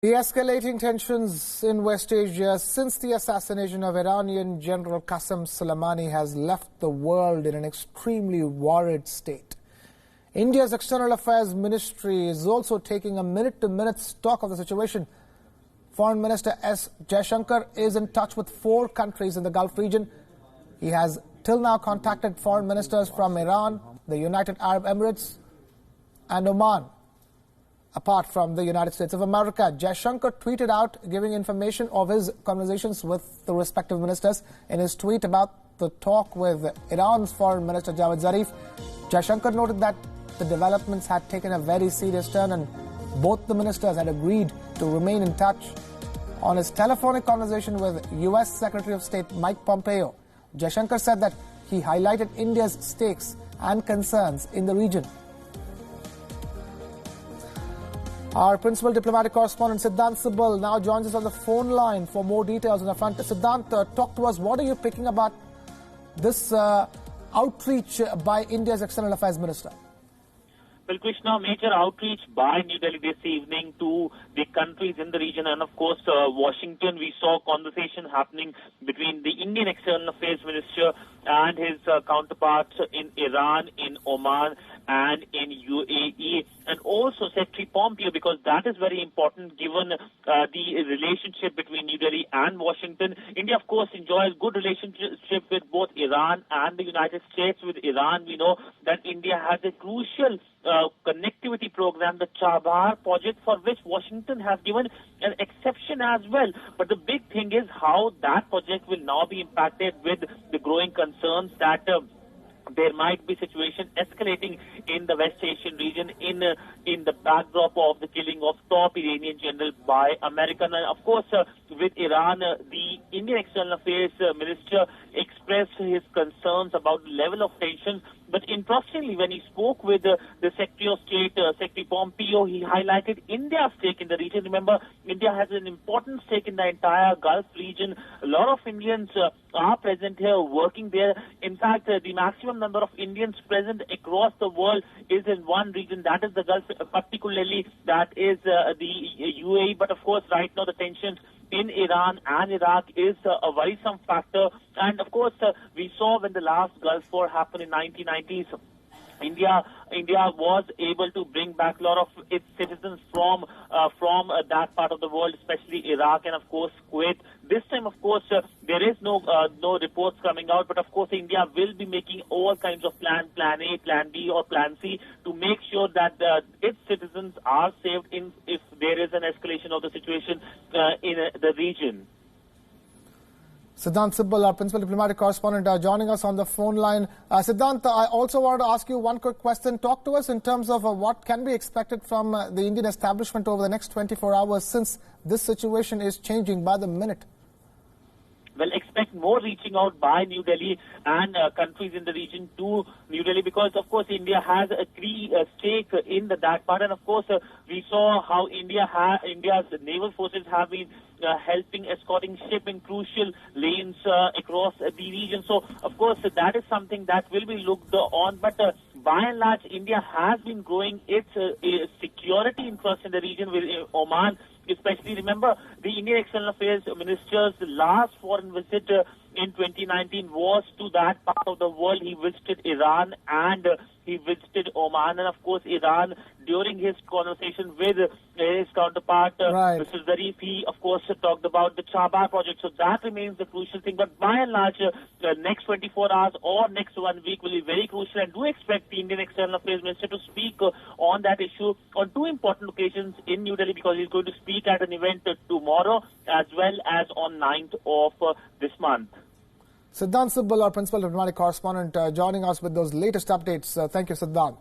The escalating tensions in West Asia since the assassination of Iranian General Qasem Soleimani has left the world in an extremely worried state. India's External Affairs Ministry is also taking a minute-to-minute stock of the situation. Foreign Minister S. Jaishankar is in touch with 4 countries in the Gulf region. He has till now contacted foreign ministers from Iran, the United Arab Emirates and Oman. Apart from the United States of America, Jaishankar tweeted out giving information of his conversations with the respective ministers. In his tweet about the talk with Iran's Foreign Minister Javad Zarif, Jaishankar noted that the developments had taken a very serious turn and both the ministers had agreed to remain in touch. On his telephonic conversation with US Secretary of State Mike Pompeo, Jaishankar said that he highlighted India's stakes and concerns in the region. Our principal diplomatic correspondent Siddhant Sibal now joins us on the phone line for more details on the front. Siddhant, talk to us. What are you picking about this outreach by India's External Affairs Minister? Well, Krishna, major outreach by New Delhi this evening to the countries in the region and, of course, Washington. We saw conversation happening between the Indian External Affairs Minister and his counterparts in Iran, in Oman, and in UAE, and also Secretary Pompeo, because that is very important given the relationship between New Delhi and Washington. India, of course, enjoys good relationship with both Iran and the United States. With Iran, we know that India has a crucial connectivity program, the Chabahar project, for which Washington has given an exception as well. But the big thing is how that project will now be impacted with the growing concerns that there might be situation escalating in the West Asian region in the backdrop of the killing of top Iranian general by America. And of course, with Iran, the Indian External Affairs Minister expressed his concerns about the level of tension. But interestingly, when he spoke with the Secretary of State, Secretary Pompeo, he highlighted India's stake in the region. Remember, India has an important stake in the entire Gulf region. A lot of Indians are present here, working there. In fact, the maximum number of Indians present across the world is in one region, that is the Gulf, particularly that is the UAE. But of course, right now the tensions in Iran and Iraq is a worrisome factor. And of course, we saw when the last Gulf War happened in 1990s, India was able to bring back a lot of its citizens from that part of the world, especially Iraq and of course Kuwait. This time, of course, there is no reports coming out, but of course India will be making all kinds of plans, Plan A, Plan B, or Plan C, to make sure that its citizens are saved if there is an escalation of the situation in the region. Siddhant Sibal, our principal diplomatic correspondent, joining us on the phone line. Siddhant, I also wanted to ask you one quick question. Talk to us in terms of what can be expected from the Indian establishment over the next 24 hours, since this situation is changing by the minute. Well, expect more reaching out by New Delhi and countries in the region to New Delhi, because, of course, India has a key stake in that part. And, of course, we saw how India's naval forces have been helping escorting ship in crucial lanes across the region. So, of course, that is something that will be looked on. But by and large, India has been growing its security interest in the region with Oman. Especially, remember, the Indian External Affairs Minister's last foreign visit in 2019 was to that part of the world. He visited Iran and he visited Oman, and of course Iran, during his conversation with his counterpart, Mr. Zarif, he of course talked about the Chabahar project. So that remains the crucial thing. But by and large, the next 24 hours or next 1 week will be very crucial, and do expect the Indian External Affairs Minister to speak on that issue on 2 important occasions in New Delhi, because he's going to speak at an event tomorrow as well as on 9th of this month. Siddhant Sibal, our principal diplomatic correspondent, joining us with those latest updates. Thank you, Siddhant.